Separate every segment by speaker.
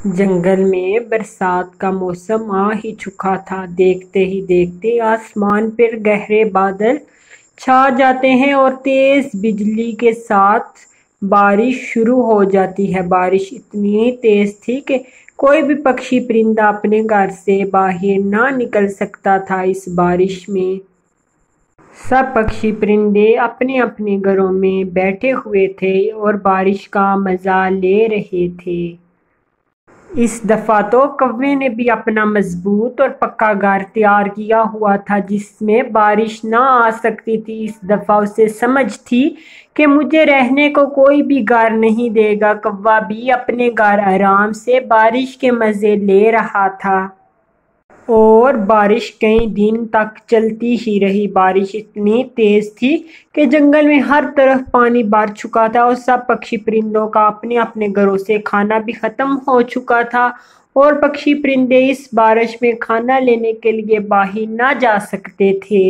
Speaker 1: جنگل میں برسات کا موسم آ ہی چکا تھا۔ دیکھتے ہی دیکھتے آسمان پر گہرے بادل چھا جاتے ہیں اور تیز بجلی کے ساتھ بارش شروع ہو جاتی ہے۔ بارش اتنی تیز تھی کہ کوئی بھی پکشی پرندہ اپنے گھر سے باہر نہ نکل سکتا تھا۔ اس بارش میں سب پکشی پرندے اپنے اپنے گھروں میں بیٹھے ہوئے تھے اور بارش کا مزہ لے رہے تھے۔ اس دفعہ تو کوے نے بھی اپنا مضبوط اور پکا گھر تیار کیا ہوا تھا جس میں بارش نہ آ سکتی تھی۔ اس دفعہ اسے سمجھ تھی کہ مجھے رہنے کو کوئی بھی گھر نہیں دے گا۔ کوا بھی اپنے گھر آرام سے بارش کے مزے لے رہا تھا۔ اور بارش کئی دن تک چلتی ہی رہی۔ بارش اتنی تیز تھی کہ جنگل میں ہر طرف پانی بھر چکا تھا اور سب پکشی پرندوں کا اپنے اپنے گھروں سے کھانا بھی ختم ہو چکا تھا اور پکشی پرندے اس بارش میں کھانا لینے کے لیے باہر نہ جا سکتے تھے۔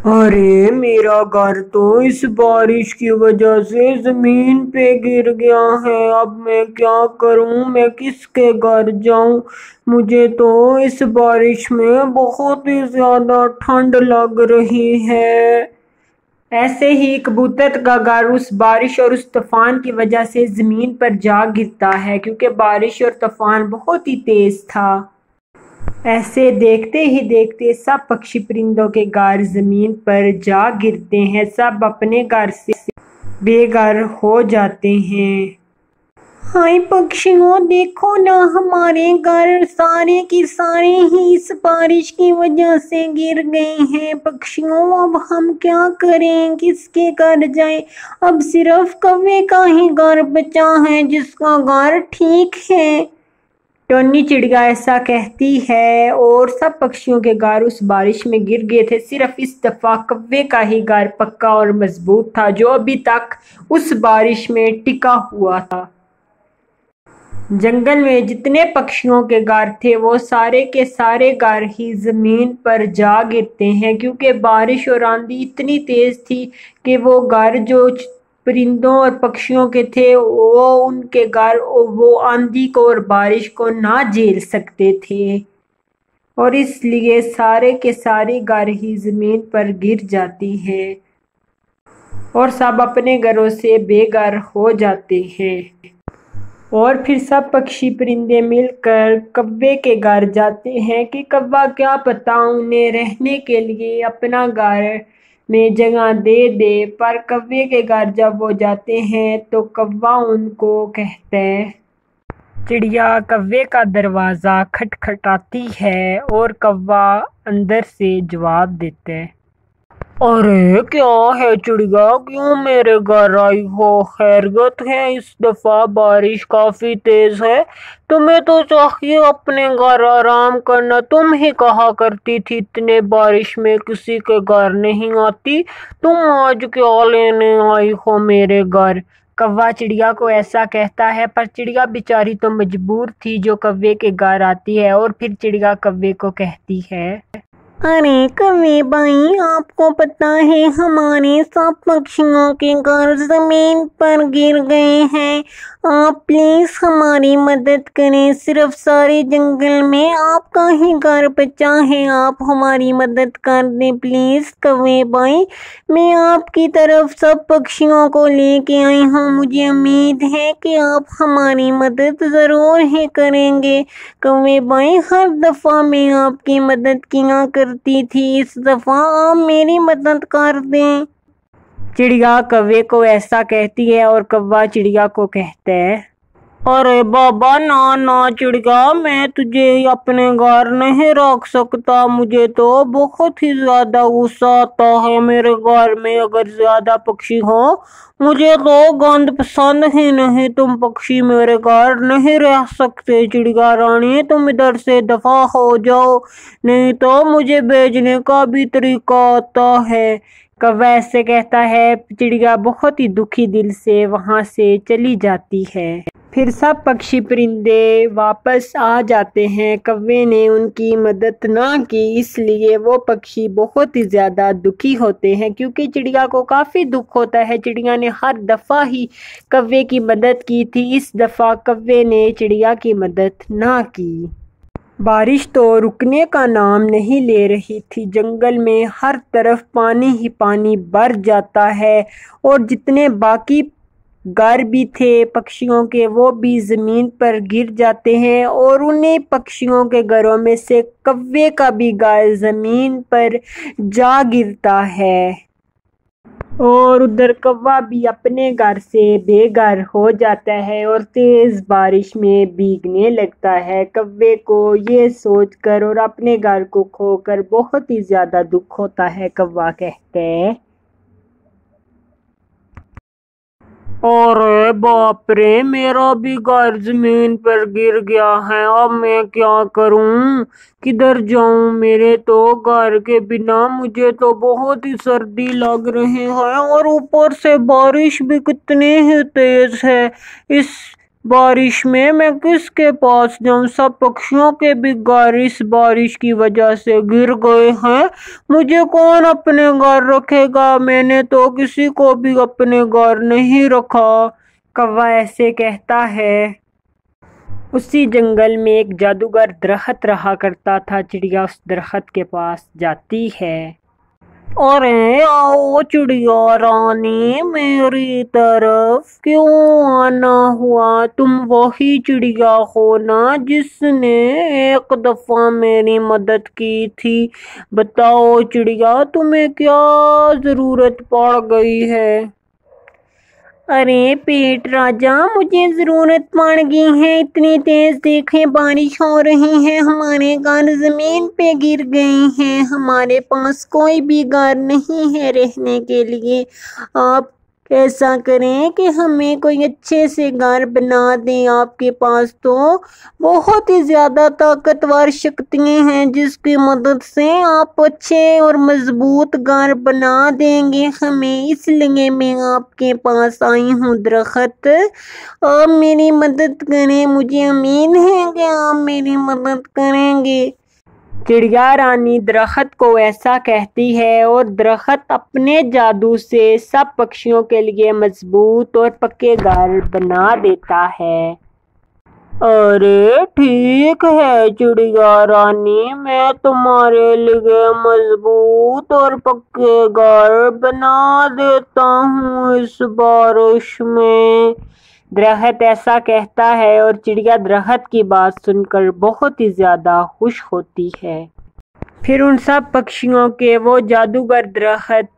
Speaker 1: ارے میرا گھر تو اس بارش کی وجہ سے زمین پہ گر گیا ہے۔ اب میں کیا کروں؟ میں کس کے گھر جاؤں؟ مجھے تو اس بارش میں بہت ہی زیادہ ٹھنڈ لگ رہی ہے۔ ایسے ہی کبوتر کا گھر اس بارش اور اس طوفان کی وجہ سے زمین پر جا گرتا ہے کیونکہ بارش اور طوفان بہت ہی تیز تھا۔ ایسے دیکھتے ہی دیکھتے سب پکشی پرندوں کے گھر زمین پر جا گرتے ہیں۔ سب اپنے گھر سے بے گھر ہو جاتے ہیں۔ ہائے پکشیوں، دیکھو نا، ہمارے گھر سارے کے سارے ہی اس بارش کی وجہ سے گر گئے ہیں۔ پکشیوں، اب ہم کیا کریں؟ کس کے گھر جائیں؟ اب صرف کوے کا ہی گھر بچا ہے جس کا گھر ٹھیک ہے۔ ٹونی چڑیا ایسا کہتی ہے اور سب پکشیوں کے گھر اس بارش میں گر گئے تھے۔ صرف اس دفعہ کوے کا ہی گھر پکا اور مضبوط تھا جو ابھی تک اس بارش میں ٹکا ہوا تھا۔ جنگل میں جتنے پکشیوں کے گھر تھے وہ سارے کے سارے گھر ہی زمین پر جا گرتے ہیں کیونکہ بارش اور آندھی اتنی تیز تھی کہ وہ گھر جو پرندوں اور پکشیوں کے تھے وہ ان کے گھر وہ آندھی کو اور بارش کو نہ جھیل سکتے تھے اور اس لیے سارے کے سارے گھر ہی زمین پر گر جاتی ہیں اور سب اپنے گھروں سے بے گھر ہو جاتے ہیں۔ اور پھر سب پکشی پرندے مل کر کوے کے گھر جاتے ہیں کہ کوا کیا پتا انہیں رہنے کے لیے اپنا گھر میں جگہ دے دے۔ پر کوے کے گھر جب وہ جاتے ہیں تو کوا ان کو کہتا ہے۔ چڑیا کوے کا دروازہ کھٹکھٹاتی ہے اور کوا اندر سے جواب دیتا ہے۔ ارے کیا ہے چڑیا، کیوں میرے گھر آئی ہو؟ خیریت ہے؟ اس دفعہ بارش کافی تیز ہے، تمہیں تو چاہیے اپنے گھر آرام کرنا۔ تم ہی کہا کرتی تھی اتنے بارش میں کسی کے گھر نہیں آتی، تم آج کیا لینے آئی ہو میرے گھر؟ کوا چڑیا کو ایسا کہتا ہے پر چڑیا بیچاری تو مجبور تھی جو کوے کے گھر آتی ہے اور پھر چڑیا کوے کو کہتی ہے۔ ارے کوے بھائی، آپ کو پتہ ہے ہمارے سب پکشیوں کے گھر زمین پر گر گئے ہیں۔ آپ پلیز ہماری مدد کریں۔ صرف سارے جنگل میں آپ کا ہی گھر بچا ہے، آپ ہماری مدد کر دیں پلیز۔ کوے بھائی، میں آپ کی طرف سب پکشیوں کو لے کے آئی ہوں، مجھے امید ہے کہ آپ ہماری مدد ضرور ہی کریں گے۔ کوے بھائی، ہر دفعہ میں آپ کی مدد کیا کرتی تھی، اس دفعہ آپ میری مدد کر دیں۔ چڑیا کوے کو ایسا کہتی ہے اور کوا چڑیا کو کہتا ہے۔ ارے بابا نا چڑیا، میں تجھے اپنے گھر نہیں رکھ سکتا، مجھے تو بہت ہی زیادہ غصہ آتا ہے میرے گھر میں اگر زیادہ پکشی ہو، مجھے تو گند پسند ہی نہیں، تم پکشی میرے گھر نہیں رہ سکتے۔ چڑیا رانی، تم ادھر سے دفع ہو جاؤ، نہیں تو مجھے بھیجنے کا بھی طریقہ آتا ہے۔ کوا ایسے کہتا ہے، چڑیا بہت ہی دکھی دل سے وہاں سے چلی جاتی ہے۔ پھر سب پکشی پرندے واپس آ جاتے ہیں۔ کوے نے ان کی مدد نہ کی، اس لیے وہ پکشی بہت ہی زیادہ دکھی ہوتے ہیں، کیونکہ چڑیا کو کافی دکھ ہوتا ہے۔ چڑیا نے ہر دفعہ ہی کوے کی مدد کی تھی، اس دفعہ کوے نے چڑیا کی مدد نہ کی۔ بارش تو رکنے کا نام نہیں لے رہی تھی، جنگل میں ہر طرف پانی ہی پانی بھر جاتا ہے، اور جتنے باقی گھر بھی تھے پکشیوں کے وہ بھی زمین پر گر جاتے ہیں، اور انہیں پکشیوں کے گھروں میں سے کوے کا بھی گھر زمین پر جا گرتا ہے، اور ادھر کوا بھی اپنے گھر سے بے گھر ہو جاتا ہے اور تیز بارش میں بھیگنے لگتا ہے۔ کوے کو یہ سوچ کر اور اپنے گھر کو کھو کر بہت ہی زیادہ دکھ ہوتا ہے۔ کوا کہتا ہے، ارے باپ رے، میرا بھی گھر زمین پر گر گیا ہے، اب میں کیا کروں، کدھر جاؤں؟ میرے تو گھر کے بنا مجھے تو بہت ہی سردی لگ رہی ہے، اور اوپر سے بارش بھی کتنی ہی تیز ہے۔ اس بارش میں کس کے پاس جاؤں؟ سب پکشیوں کے بھی گھر اس بارش کی وجہ سے گر گئے ہیں، مجھے کون اپنے گھر رکھے گا؟ میں نے تو کسی کو بھی اپنے گھر نہیں رکھا۔ کوا ایسے کہتا ہے۔ اسی جنگل میں ایک جادوگر درخت رہا کرتا تھا۔ چڑیا اس درخت کے پاس جاتی ہے۔ ارے آؤ چڑیا رانی، میری طرف کیوں آنا ہوا؟ تم وہی چڑیا ہو نا جس نے ایک دفعہ میری مدد کی تھی؟ بتاؤ چڑیا، تمہیں کیا ضرورت پڑ گئی ہے؟ ارے پیٹ راجا، مجھے ضرورت پڑ گئی ہے، اتنی تیز دیکھیں بارش ہو رہی ہے، ہمارے گھر زمین پہ گر گئے ہیں، ہمارے پاس کوئی بھی گھر نہیں ہے رہنے کے لیے۔ آپ ایسا کریں کہ ہمیں کوئی اچھے سے گھر بنا دیں، آپ کے پاس تو بہت ہی زیادہ طاقتور شکتیاں ہیں جس کی مدد سے آپ اچھے اور مضبوط گھر بنا دیں گے ہمیں، اس لیے میں آپ کے پاس آئی ہوں درخت، آپ میری مدد کریں، مجھے امید ہے کہ آپ میری مدد کریں گے۔ چڑیا رانی درخت کو ایسا کہتی ہے، اور درخت اپنے جادو سے سب پکشیوں کے لیے مضبوط اور پکے گھر بنا دیتا ہے۔ ارے ٹھیک ہے چڑیا رانی، میں تمہارے لیے مضبوط اور پکے گھر بنا دیتا ہوں اس بارش میں۔ درخت ایسا کہتا ہے، اور چڑیا درخت کی بات سن کر بہت ہی زیادہ خوش ہوتی ہے۔ پھر ان سب پکشیوں کے وہ جادوگر درخت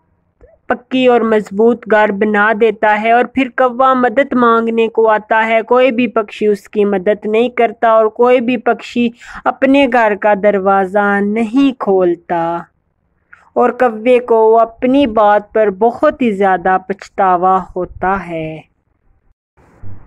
Speaker 1: پکی اور مضبوط گھر بنا دیتا ہے، اور پھر کوا مدد مانگنے کو آتا ہے، کوئی بھی پکشی اس کی مدد نہیں کرتا، اور کوئی بھی پکشی اپنے گھر کا دروازہ نہیں کھولتا، اور کوے کو اپنی بات پر بہت ہی زیادہ پچھتاوا ہوتا ہے۔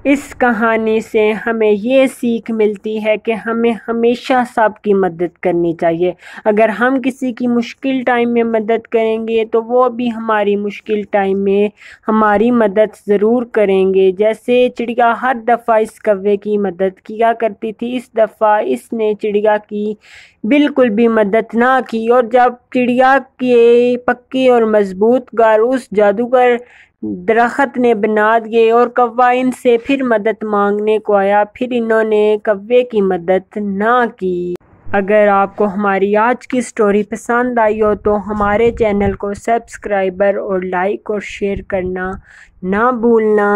Speaker 1: اس کہانی سے ہمیں یہ سیکھ ملتی ہے کہ ہمیں ہمیشہ سب کی مدد کرنی چاہیے۔ اگر ہم کسی کی مشکل ٹائم میں مدد کریں گے تو وہ بھی ہماری مشکل ٹائم میں ہماری مدد ضرور کریں گے۔ جیسے چڑیا ہر دفعہ اس کوے کی مدد کیا کرتی تھی، اس دفعہ اس نے چڑیا کی بالکل بھی مدد نہ کی، اور جب چڑیا کے پکی اور مضبوط گھر اس جادوگر درخت نے بنا دیے، اور کوا ان سے پھر مدد مانگنے کو آیا، پھر انہوں نے کوے کی مدد نہ کی۔ اگر آپ کو ہماری آج کی سٹوری پسند آئی ہو تو ہمارے چینل کو سبسکرائبر اور لائک اور شیئر کرنا نہ بھولنا۔